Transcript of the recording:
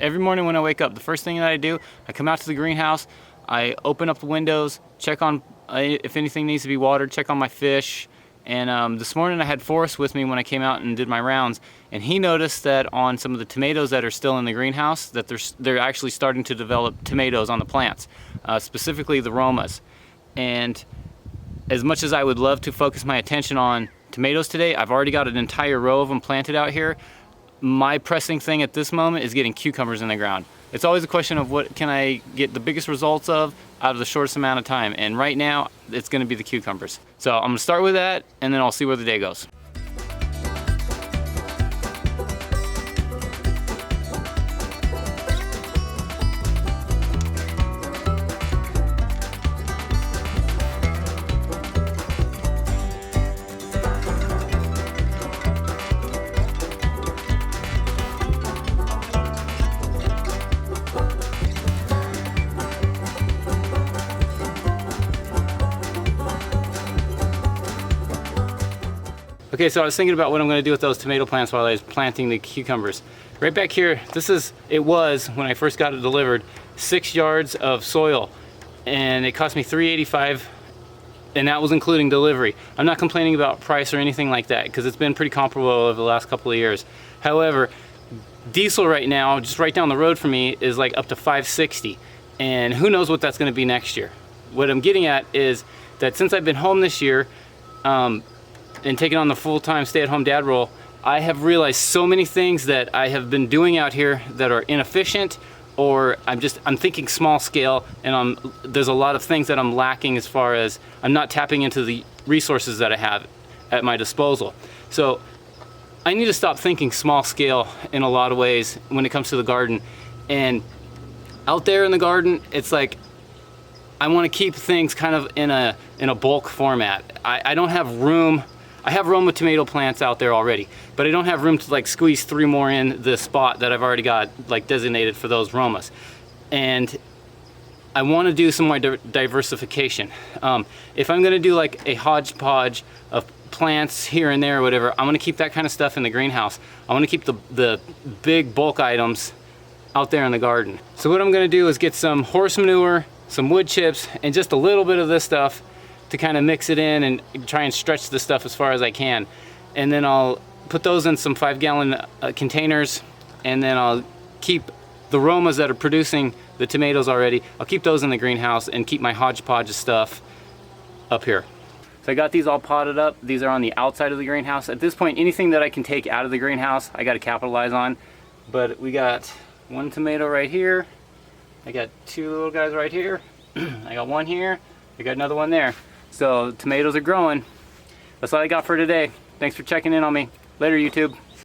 Every morning when I wake up, the first thing that I do, I come out to the greenhouse, I open up the windows, check on if anything needs to be watered, check on my fish. And this morning I had Forrest with me when I came out and did my rounds, and he noticed that on some of the tomatoes that are still in the greenhouse, that they're actually starting to develop tomatoes on the plants, specifically the Romas. And as much as I would love to focus my attention on tomatoes today, I've already got an entire row of them planted out here. My pressing thing at this moment is getting cucumbers in the ground. It's always a question of what can I get the biggest results of out of the shortest amount of time, and right now it's going to be the cucumbers. So I'm going to start with that, and then I'll see where the day goes. Okay, so I was thinking about what I'm going to do with those tomato plants while I was planting the cucumbers. Right back here, it was, when I first got it delivered, 6 yards of soil, and it cost me $3.85, and that was including delivery. I'm not complaining about price or anything like that, because it's been pretty comparable over the last couple of years. However, diesel right now, just right down the road from me, is like up to $5.60, and who knows what that's going to be next year. What I'm getting at is that since I've been home this year, and taking on the full-time stay-at-home dad role, I have realized so many things that I have been doing out here that are inefficient, or I'm thinking small scale, and there's a lot of things that I'm lacking as far as I'm not tapping into the resources that I have at my disposal. So I need to stop thinking small scale in a lot of ways when it comes to the garden. And out there in the garden, it's like I want to keep things kind of in a bulk format. I don't have room. I have Roma tomato plants out there already, but I don't have room to like squeeze 3 more in the spot that I've already got like designated for those Romas. And I want to do some more diversification. If I'm going to do like a hodgepodge of plants here and there or whatever, I'm going to keep that kind of stuff in the greenhouse. I want to keep the big bulk items out there in the garden. So what I'm going to do is get some horse manure, some wood chips, and just a little bit of this stuff to kind of mix it in and try and stretch the stuff as far as I can. And then I'll put those in some 5-gallon containers, and then I'll keep the Romas that are producing the tomatoes already, I'll keep those in the greenhouse and keep my hodgepodge of stuff up here. So I got these all potted up. These are on the outside of the greenhouse. At this point, anything that I can take out of the greenhouse, I got to capitalize on. But we got 1 tomato right here. I got 2 little guys right here. I got 1 here. I got another one there. So tomatoes are growing. That's all I got for today. Thanks for checking in on me. Later, YouTube.